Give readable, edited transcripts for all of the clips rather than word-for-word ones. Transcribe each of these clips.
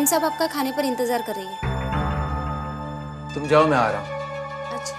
Client साहब आपका खाने पर इंतजार कर रही है। तुम जाओ, मैं आ रहा हूँ। अच्छा।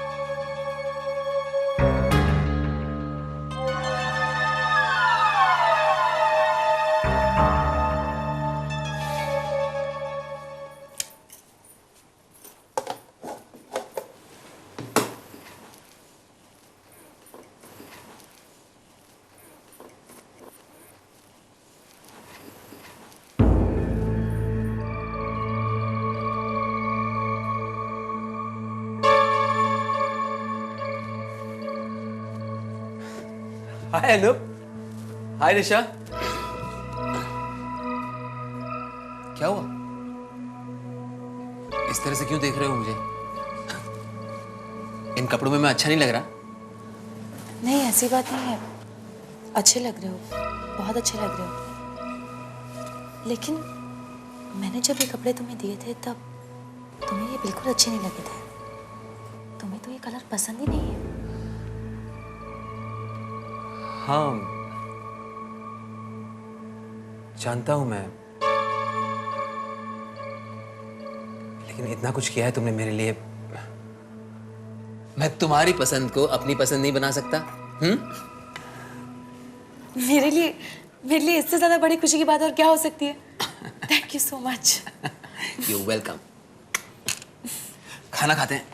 हाय अनूप। हाय निशा। क्या हुआ? इस तरह से क्यों देख रहे हो मुझे? इन कपड़ों में मैं अच्छा नहीं लग रहा? नहीं, ऐसी बात नहीं है। अच्छे लग रहे हो, बहुत अच्छे लग रहे हो। लेकिन मैंने जब ये कपड़े तुम्हें दिए थे तब तुम्हें ये बिल्कुल अच्छे नहीं लगे थे। तुम्हें तो ये कलर पसंद ही नहीं है। हाँ, जानता हूं मैं, लेकिन इतना कुछ किया है तुमने मेरे लिए। मैं तुम्हारी पसंद को अपनी पसंद नहीं बना सकता? मेरे लिए इससे ज्यादा बड़ी खुशी की बात और क्या हो सकती है? Thank you so much. You welcome. खाना खाते हैं।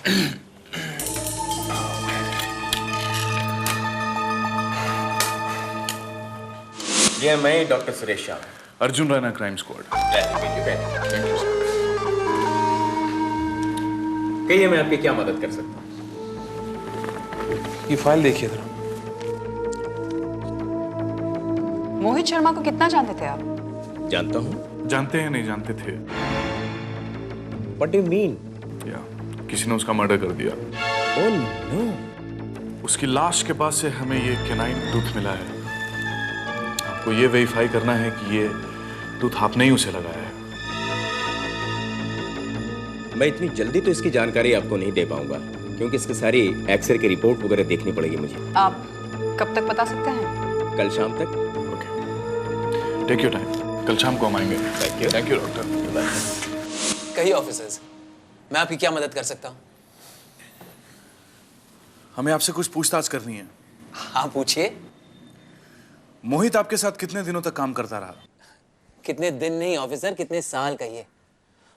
ये मैं doctor Suresh Shah, Arjun Raina, crime squad. कहिए मैं आपकी क्या मदद कर सकता हूँ? ये फाइल देखिए जरा। मोहित शर्मा को कितना जानते थे आप? जानता हूँ। जानते हैं, नहीं जानते थे? What do you mean? या किसी ने उसका मर्डर कर दिया। Oh no! उसकी लाश के पास से हमें ये कैनाइन टूथ मिला है। आपको ये वेरीफाई करना है कि ये टूथ आपने ही उसे लगाया है। मैं इतनी जल्दी तो इसकी जानकारी आपको नहीं दे पाऊंगा, क्योंकि इसकी सारी एक्सरे की रिपोर्ट वगैरह देखनी पड़ेगी मुझे। आप कब तक बता सकते हैं? कल शाम तक। Okay, take your time. कल शाम को हम आएंगे। Thank you doctor. कहिए ऑफिसर्स, मैं आपकी क्या मदद कर सकता हूँ? हमें आपसे कुछ पूछताछ करनी है। हाँ पूछिए। मोहित आपके साथ कितने दिनों तक काम करता रहा? कितने दिन नहीं ऑफिसर, कितने साल कहिए।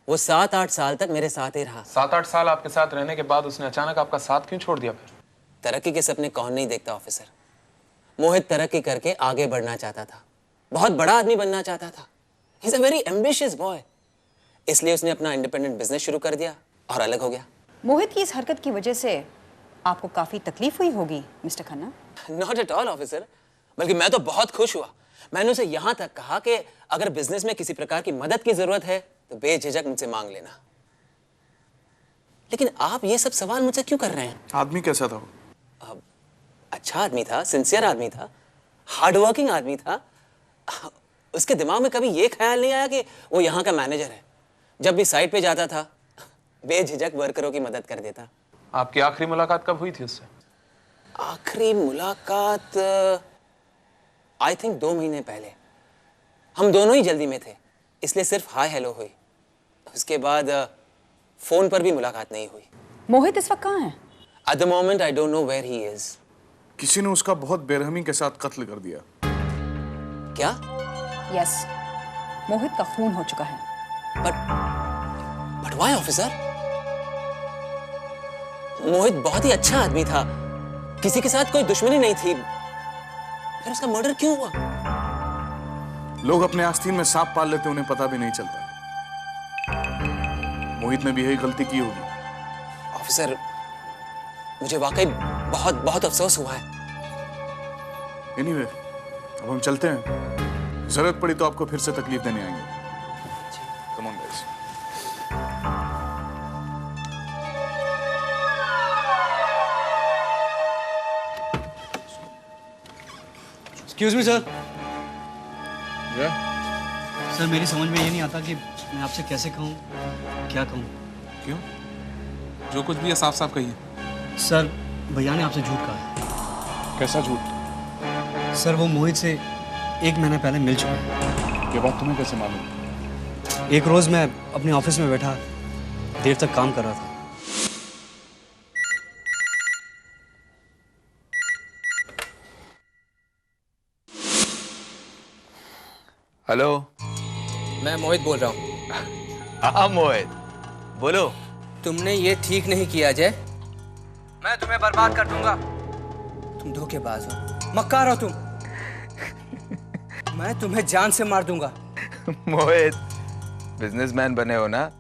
वो 7-8 साल तक मेरे साथ ही रहा। 7-8 साल आपके साथ रहने के बाद उसने अचानक आपका साथ क्यों छोड़ दिया फिर? तरक्की के सपने कौन नहीं देखता ऑफिसर। मोहित तरक्की करके आगे बढ़ना चाहता था, बहुत बड़ा आदमी बनना चाहता था। He is a very ambitious boy. इसलिए उसने अपना इंडिपेंडेंट बिजनेस शुरू कर दिया और अलग हो गया। मोहित की इस हरकत की वजह से आपको काफी तकलीफ हुई होगी mister Khanna. Not at all officer, बल्कि मैं तो बहुत खुश हुआ। मैंने उसे यहां तक कहा कि अगर बिजनेस में किसी प्रकार की मदद की जरूरत है तो बेझिझक मुझसे मांग लेना। लेकिन आप ये सब सवाल मुझसे क्यों कर रहे हैं? आदमी कैसा था वो? अच्छा आदमी था, सिंसियर आदमी था, हार्डवर्किंग आदमी था। उसके दिमाग में कभी ये ख्याल नहीं आया कि वो यहाँ का मैनेजर है। जब भी साइट पे जाता था बेझिझक वर्करों की मदद कर देता। आपकी आखिरी मुलाकात कब हुई थी उससे? आखिरी मुलाकात आई थिंक 2 महीने पहले। हम दोनों ही जल्दी में थे, इसलिए सिर्फ हाय हेलो हुई। उसके बाद फोन पर भी मुलाकात नहीं हुई। मोहित इस वक्त कहाँ है? At the moment I don't know where he is. किसी ने उसका बहुत बेरहमी के साथ कत्ल कर दिया। क्या? यस, मोहित का खून हो चुका है। But why officer? मोहित बहुत ही अच्छा आदमी था, किसी के साथ कोई दुश्मनी नहीं थी, फिर उसका मर्डर क्यों हुआ? लोग अपने आस्तीन में सांप पाल लेते, उन्हें पता भी नहीं चलता। मोहित ने भी यही गलती की होगी। ऑफिसर, मुझे वाकई बहुत बहुत अफसोस हुआ है। एनीवे, अब हम चलते हैं। जरूरत पड़ी तो आपको फिर से तकलीफ देने आएंगे। Come on guys. Excuse me sir. या? सर मेरी समझ में ये नहीं आता कि मैं आपसे कैसे कहूँ, क्या कहूँ। क्यों? जो कुछ भी है साफ साफ कहिए। सर भैया ने आपसे झूठ कहा है। कैसा झूठ? सर वो मोहित से 1 महीना पहले मिल चुके हैं। ये बात तुम्हें कैसे मालूम? एक रोज़ मैं अपने ऑफिस में बैठा देर तक काम कर रहा था। हेलो, मैं मोहित बोल रहा हूँ। हाँ मोहित, बोलो। तुमने ये ठीक नहीं किया अजय। मैं तुम्हें बर्बाद कर दूंगा। तुम धोखेबाज हो, मक्कार हो तुम। मैं तुम्हें जान से मार दूंगा। मोहित, बिजनेसमैन बने हो ना,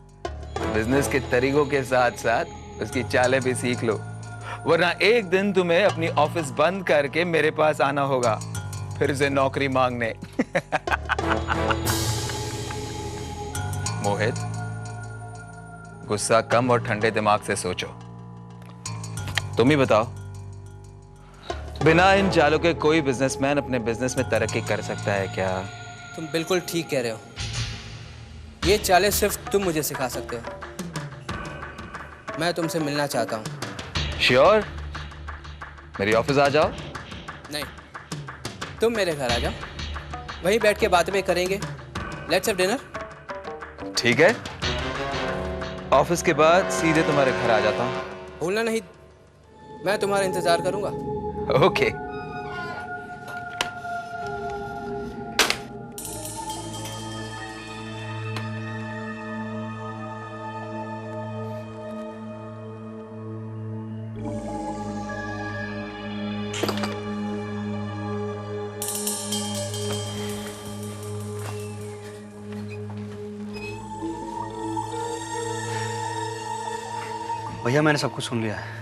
बिजनेस के तरीकों के साथ साथ उसकी चालें भी सीख लो, वरना एक दिन तुम्हें अपनी ऑफिस बंद करके मेरे पास आना होगा फिर से नौकरी मांगने। मोहित, गुस्सा कम और ठंडे दिमाग से सोचो। तुम ही बताओ, बिना इन चालों के कोई बिजनेसमैन अपने बिजनेस में तरक्की कर सकता है क्या? तुम बिल्कुल ठीक कह रहे हो। ये चालें सिर्फ तुम मुझे सिखा सकते हो। मैं तुमसे मिलना चाहता हूँ। श्योर? मेरी ऑफिस आ जाओ। नहीं, तुम मेरे घर आ जाओ, वहीं बैठ के बातें भी करेंगे। Let's have dinner. ठीक है, ऑफिस के बाद सीधे तुम्हारे घर आ जाता हूँ। भूलना नहीं, मैं तुम्हारा इंतजार करूंगा। ओके। भैया मैंने सब कुछ सुन लिया है।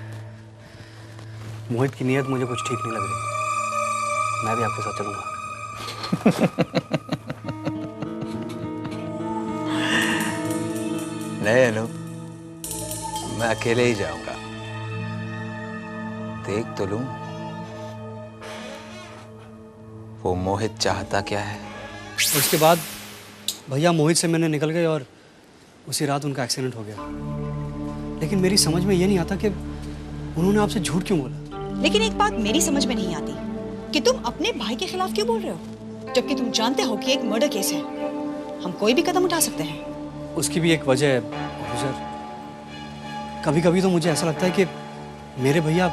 मोहित की नीयत मुझे कुछ ठीक नहीं लग रही। मैं भी आपके साथ चलूंगा। नहीं अनु, मैं अकेले ही जाऊंगा। देख तो लूं वो मोहित चाहता क्या है। उसके बाद भैया मोहित से मैंने निकल गए और उसी रात उनका एक्सीडेंट हो गया। लेकिन मेरी समझ में ये नहीं आता कि उन्होंने आपसे झूठ क्यों बोला। लेकिन एक बात मेरी समझ में नहीं आती कि तुम अपने भाई के खिलाफ क्यों बोल रहे हो, जबकि तुम जानते हो कि एक मर्डर केस है। हम कोई भी कदम उठा सकते हैं। उसकी भी एक वजह है ऑफिसर। कभी कभी तो मुझे ऐसा लगता है कि मेरे भैया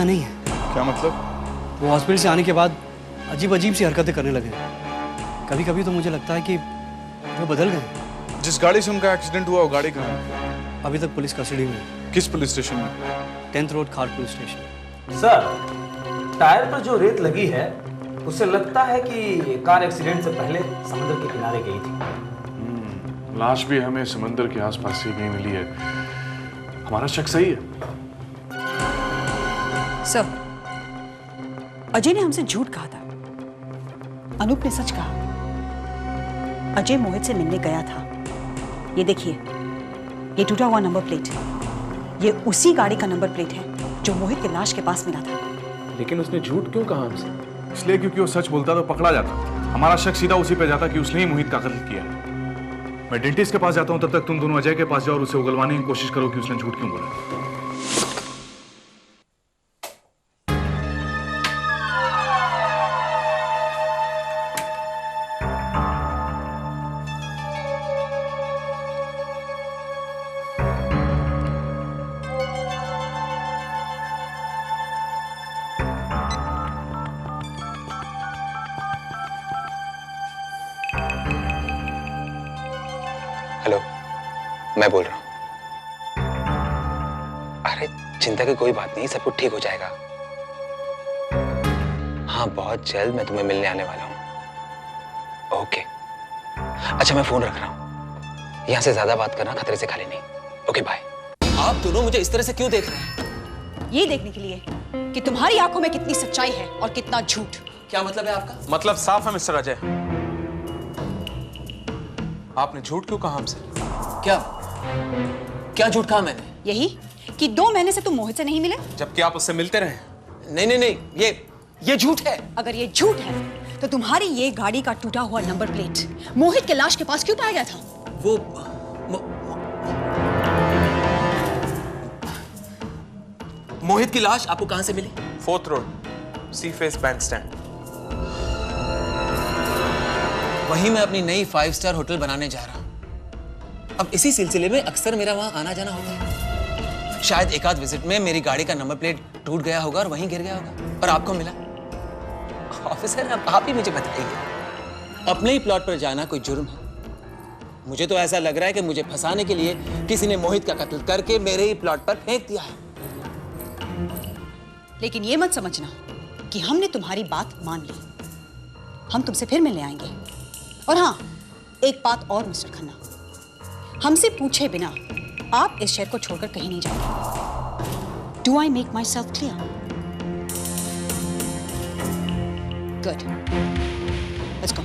नहीं है। क्या मतलब? वो हॉस्पिटल से आने के बाद अजीब अजीब सी हरकतें करने लगे। कभी कभी तो मुझे लगता है कि वो बदल गए। जिस गाड़ी से उनका एक्सीडेंट हुआ वो गाड़ी कहाँ है? अभी तक पुलिस कस्टडी में है। किस पुलिस स्टेशन में? 10th रोड खार पुलिस स्टेशन। सर, टायर पर जो रेत लगी है उससे लगता है कि कार एक्सीडेंट से पहले समुद्र के किनारे गई थी। लाश भी हमें समंदर के आसपास से कहीं मिली है। हमारा शक सही है। सर, अजय ने हमसे झूठ कहा था, अनूप ने सच कहा। अजय मोहित से मिलने गया था। ये देखिए, ये टूटा हुआ नंबर प्लेट, ये उसी गाड़ी का नंबर प्लेट है जो मोहित के लाश के पास मिला था। लेकिन उसने झूठ क्यों कहा हमसे? इसलिए क्योंकि वो सच बोलता तो पकड़ा जाता। हमारा शक सीधा उसी पे जाता कि उसने ही मोहित का कत्ल किया है। मैं डेंटिस्ट के पास जाता हूँ, तब तक तुम दोनों अजय के पास जाओ और उसे उगलवाने की कोशिश करो कि उसने झूठ क्यों बोला। हेलो, मैं बोल रहा हूँ। अरे चिंता की कोई बात नहीं, सब कुछ ठीक हो जाएगा। हाँ, बहुत जल्द मैं तुम्हें मिलने आने वाला हूँ। ओके, अच्छा मैं फोन रख रहा हूँ। यहाँ से ज्यादा बात करना खतरे से खाली नहीं। Okay bye. आप दोनों मुझे इस तरह से क्यों देख रहे हैं? ये देखने के लिए कि तुम्हारी आंखों में कितनी सच्चाई है और कितना झूठ। क्या मतलब है आपका? मतलब साफ है मिस्टर अजय। आपने झूठ क्यों कहा हमसे? क्या झूठ कहा मैंने? यही कि 2 महीने से तुम मोहित से नहीं मिले। जबकि आप उससे मिलते रहे। नहीं, ये झूठ है। अगर ये झूठ है तो तुम्हारी ये गाड़ी का टूटा हुआ नंबर प्लेट मोहित के लाश के पास क्यों पाया गया था? वो मोहित की लाश आपको कहां से मिली? 4th रोड, सी फेस बैंक स्टैंड। वहीं मैं अपनी नई 5 स्टार होटल बनाने जा रहा हूं। अब इसी सिलसिले में अक्सर मेरा वहां आना जाना होता है। शायद एक आध विजिट में मेरी गाड़ी का नंबर प्लेट टूट गया होगा और वहीं गिर गया होगा और आपको मिला। ऑफिसर, अब आप ही मुझे बताइए, अपने ही प्लॉट पर जाना कोई जुर्म है? मुझे तो ऐसा लग रहा है कि मुझे फंसाने के लिए किसी ने मोहित का कत्ल करके मेरे ही प्लॉट पर फेंक दिया है। लेकिन ये मत समझना कि हमने तुम्हारी बात मान ली। हम तुमसे फिर मिलने आएंगे। और हाँ, एक बात और मिस्टर खन्ना, हमसे पूछे बिना आप इस शहर को छोड़कर कहीं नहीं जाओगे। Do I make my self clear? Good, let's go.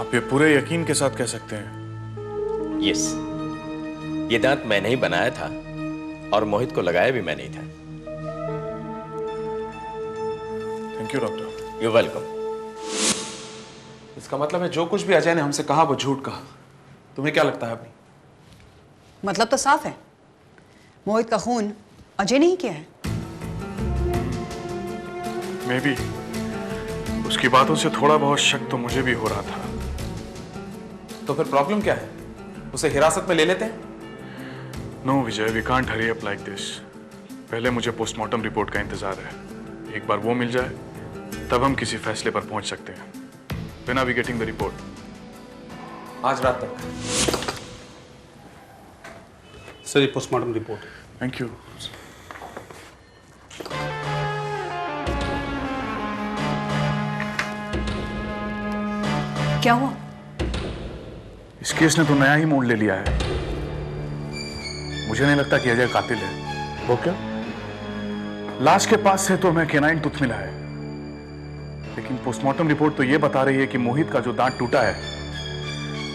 आप ये पूरे यकीन के साथ कह सकते हैं? यस, ये दांत मैंने ही बनाया था और मोहित को लगाया भी मैंने ही था। Thank you doctor. You welcome. इसका मतलब है जो कुछ भी अजय ने हमसे कहा वो झूठ कहा। तुम्हें क्या लगता है अभी? मतलब तो साफ है, मोहित का खून अजय ने ही किया है। मे बी उसकी बातों से थोड़ा बहुत शक तो मुझे भी हो रहा था। तो फिर प्रॉब्लम क्या है? उसे हिरासत में ले लेते हैं? No Vijay, we can't hurry up like this. पहले मुझे पोस्टमार्टम रिपोर्ट का इंतजार है। एक बार वो मिल जाए तब हम किसी फैसले पर पहुंच सकते हैं। When are we getting the report? आज रात तक। सर, ये पोस्टमार्टम रिपोर्ट। Thank you. क्या हुआ? इस केस ने तो नया ही मोड़ ले लिया है। मुझे नहीं लगता कि अजय कातिल है। वो क्या? लाश के पास से तो हमें केनाइन टूथ मिला है, लेकिन पोस्टमार्टम रिपोर्ट तो ये बता रही है कि मोहित का जो दांत टूटा है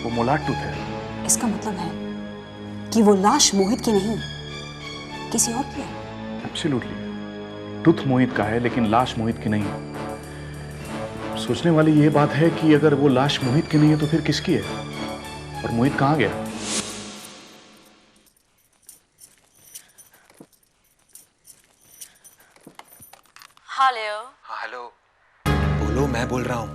वो मोलाट टूथ है। इसका मतलब है कि वो लाश मोहित की नहीं, किसी और की है। एब्सोल्युटली, टूथ मोहित का है लेकिन लाश मोहित की नहीं है। सोचने वाली ये बात है कि अगर वो लाश मोहित की नहीं है तो फिर किसकी है और मोहित कहां गया? हेलो। हाँ हेलो, बोलो, मैं बोल रहा हूँ।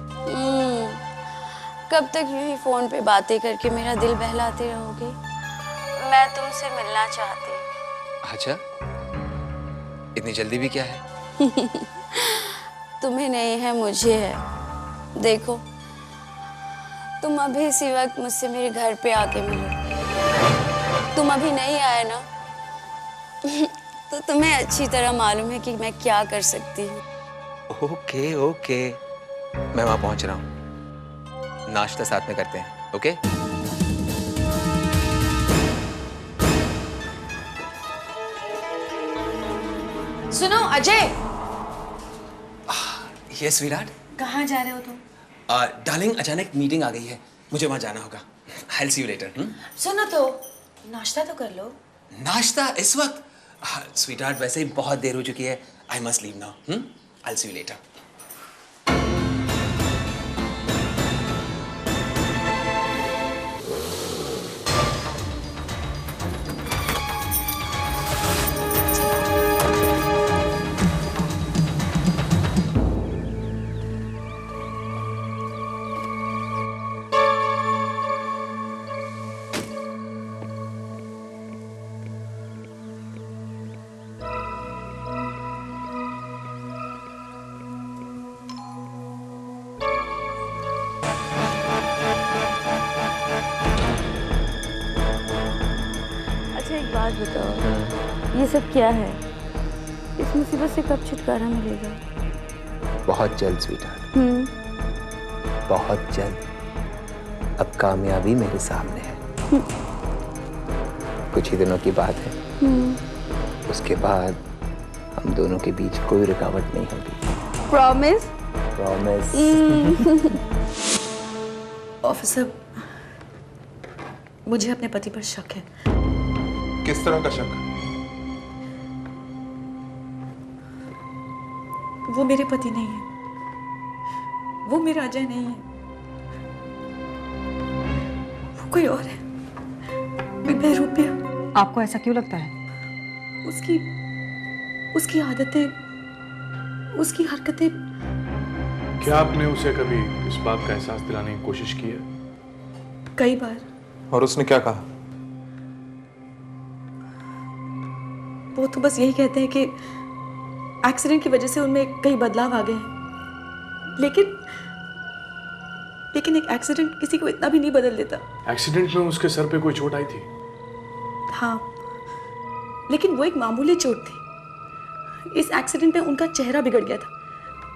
कब तक यूं ही फोन पे बातें करके मेरा दिल बहलाते रहोगे? मैं तुमसे मिलना चाहती हूँ। अच्छा, इतनी जल्दी भी क्या है? तुम्हें नहीं है, मुझे है। देखो, तुम अभी इसी वक्त मुझसे मेरे घर पे आके मिलो। तुम अभी नहीं आए ना तो तुम्हें अच्छी तरह मालूम है कि मैं क्या कर सकती हूँ। ओके ओके, मैं वहां पहुंच रहा हूँ। नाश्ता साथ में करते हैं, ओके? सुनो अजय। यस विराट। कहाँ जा रहे हो तुम? डार्लिंग, अचानक मीटिंग आ गई है, मुझे वहां जाना होगा। I will see you later. सुनो तो, नाश्ता तो कर लो। नाश्ता इस वक्त? स्वीटहार्ट, वैसे ही बहुत देर हो चुकी है। I must leave now. I will see you later. एक बात बताओ, ये सब क्या है? इस मुसीबत से कब छुटकारा मिलेगा? बहुत जल्द स्वीटहार्ट, बहुत जल्द। अब कामयाबी मेरे सामने है। कुछ ही दिनों की बात है, उसके बाद हम दोनों के बीच कोई रुकावट नहीं होगी। प्रॉमिस? प्रॉमिस। ऑफिसर, मुझे अपने पति पर शक है। किस तरह का शक? वो मेरे पति नहीं है, वो मेरा अजय नहीं है, वो कोई और है। बेरूपिया। आपको ऐसा क्यों लगता है? उसकी आदतें उसकी हरकतें। क्या आपने उसे कभी इस बात का एहसास दिलाने की कोशिश की है? कई बार। और उसने क्या कहा? वो तो बस यही कहते हैं कि एक्सीडेंट की वजह से उनमें कई बदलाव आ गए हैं। लेकिन एक एक्सीडेंट किसी को इतना भी नहीं बदल देता। एक्सीडेंट में उसके सर पे कोई चोट आई थी? हाँ, लेकिन वो एक मामूली चोट थी। इस एक्सीडेंट में उनका चेहरा बिगड़ गया था,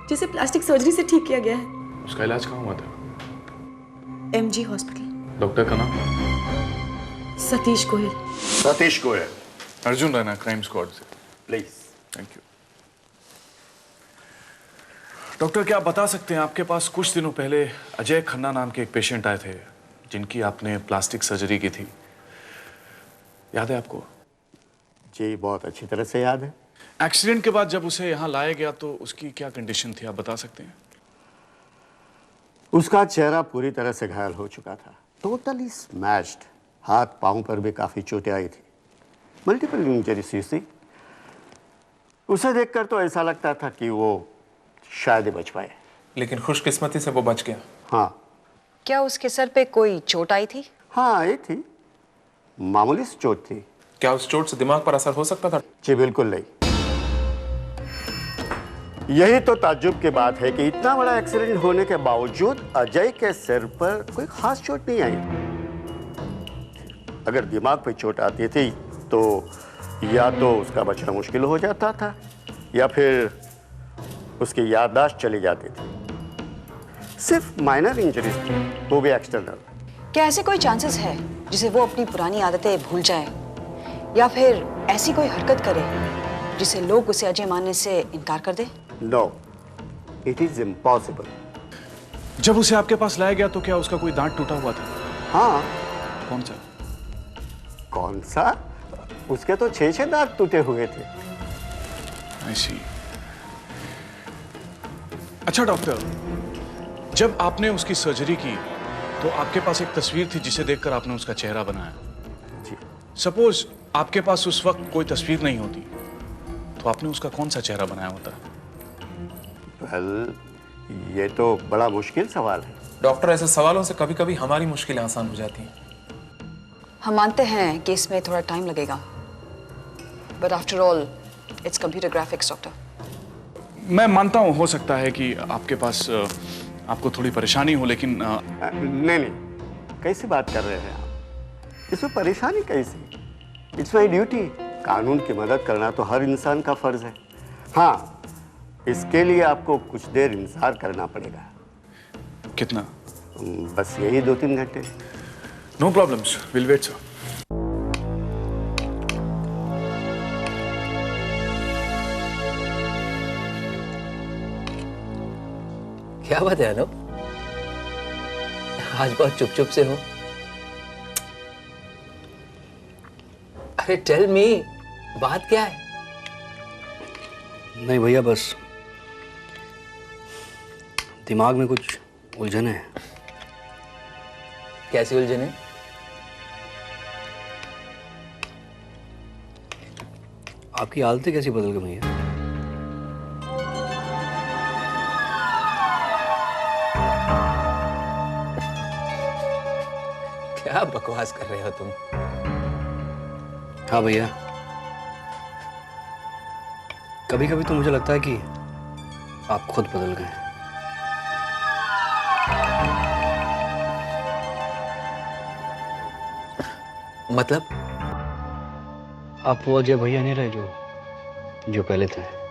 जिसे प्लास्टिक सर्जरी से ठीक किया गया है। उसका इलाज कहाँ हुआ था? MG hospital. डॉक्टर का नाम? सतीश गोयल। सतीश गोयल। अर्जुन रैना, क्राइम स्क्वाड से। प्लीज। Thank you. डॉक्टर, क्या आप बता सकते हैं, आपके पास कुछ दिनों पहले अजय खन्ना नाम के एक पेशेंट आए थे जिनकी आपने प्लास्टिक सर्जरी की थी, याद है आपको? जी, बहुत अच्छी तरह से याद है। एक्सीडेंट के बाद जब उसे यहाँ लाया गया तो उसकी क्या कंडीशन थी, आप बता सकते हैं? उसका चेहरा पूरी तरह से घायल हो चुका था, टोटली स्मैश्ड। हाथ पांव पर भी काफी चोटें आई थी, मल्टीपल इंजरीज थी। उसे देखकर तो ऐसा लगता था कि वो शायद ही बच पाए। लेकिन खुशकिस्मती से वो बच गया। हाँ। क्या उसके सर पे कोई चोट आई थी? हाँ, आई थी, मामूली सी चोट थी। क्या उस चोट से दिमाग पर असर हो सकता था? जी बिल्कुल नहीं। यही तो ताज्जुब की बात है कि इतना बड़ा एक्सीडेंट होने के बावजूद अजय के सिर पर कोई खास चोट नहीं आई। अगर दिमाग पे चोट आती थी तो या तो उसका बचना मुश्किल हो जाता था या फिर उसकी याददाश्त चली जाती थी। सिर्फ माइनर इंजरीज थी, वो भी एक्सटर्नल। क्या ऐसे कोई चांसेस है जिसे वो अपनी पुरानी आदतें भूल जाए, या फिर ऐसी कोई हरकत करे जिसे लोग उसे अजय मानने से इनकार कर दे? No, it is impossible. जब उसे आपके पास लाया गया तो क्या उसका कोई दांत टूटा हुआ था? हाँ। कौन सा? कौन सा? उसके तो 6 दांत टूटे हुए थे। I see. अच्छा डॉक्टर, जब आपने उसकी सर्जरी की तो आपके पास एक तस्वीर थी जिसे देखकर आपने उसका चेहरा बनाया। जी। सपोज आपके पास उस वक्त कोई तस्वीर नहीं होती तो आपने उसका कौन सा चेहरा बनाया होता? वेल, ये तो बड़ा मुश्किल सवाल है। डॉक्टर, ऐसे सवालों से कभी कभी हमारी मुश्किलें आसान हो जाती हैं। हम मानते हैं कि इसमें थोड़ा टाइम लगेगा, but after all it's computer graphics doctor. मैं मानता हूं हो सकता है कि आपके पास आपको थोड़ी परेशानी हो, लेकिन नहीं, कैसी बात कर रहे हैं आप? इसमें परेशानी कैसी? It's my duty. कानून की मदद करना तो हर इंसान का फर्ज है। हाँ, इसके लिए आपको कुछ देर इंतजार करना पड़ेगा। कितना? बस यही 2-3 घंटे। No problems, will wait sir. क्या बात है अनु, आज बहुत चुप चुप से हो? अरे टेल मी, बात क्या है? नहीं भैया, बस दिमाग में कुछ उलझन है। कैसी उलझन है? आपकी हालतें कैसी बदल गई भैया? क्या बकवास कर रहे हो तुम? हाँ भैया, कभी कभी तो मुझे लगता है कि आप खुद बदल गए। मतलब? आप वो अजय भैया नहीं रहे जो पहले थे।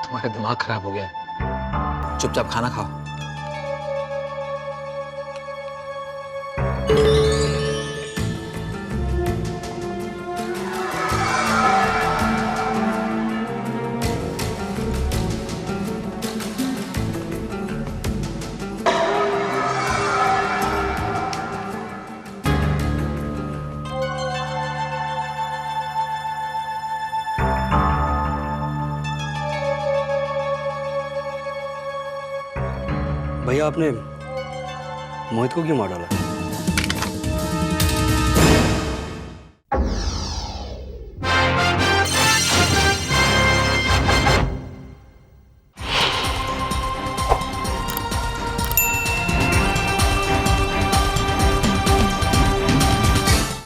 तुम्हारा दिमाग खराब हो गया, चुपचाप खाना खाओ। भैया आपने मोहित को क्यों मार डाला?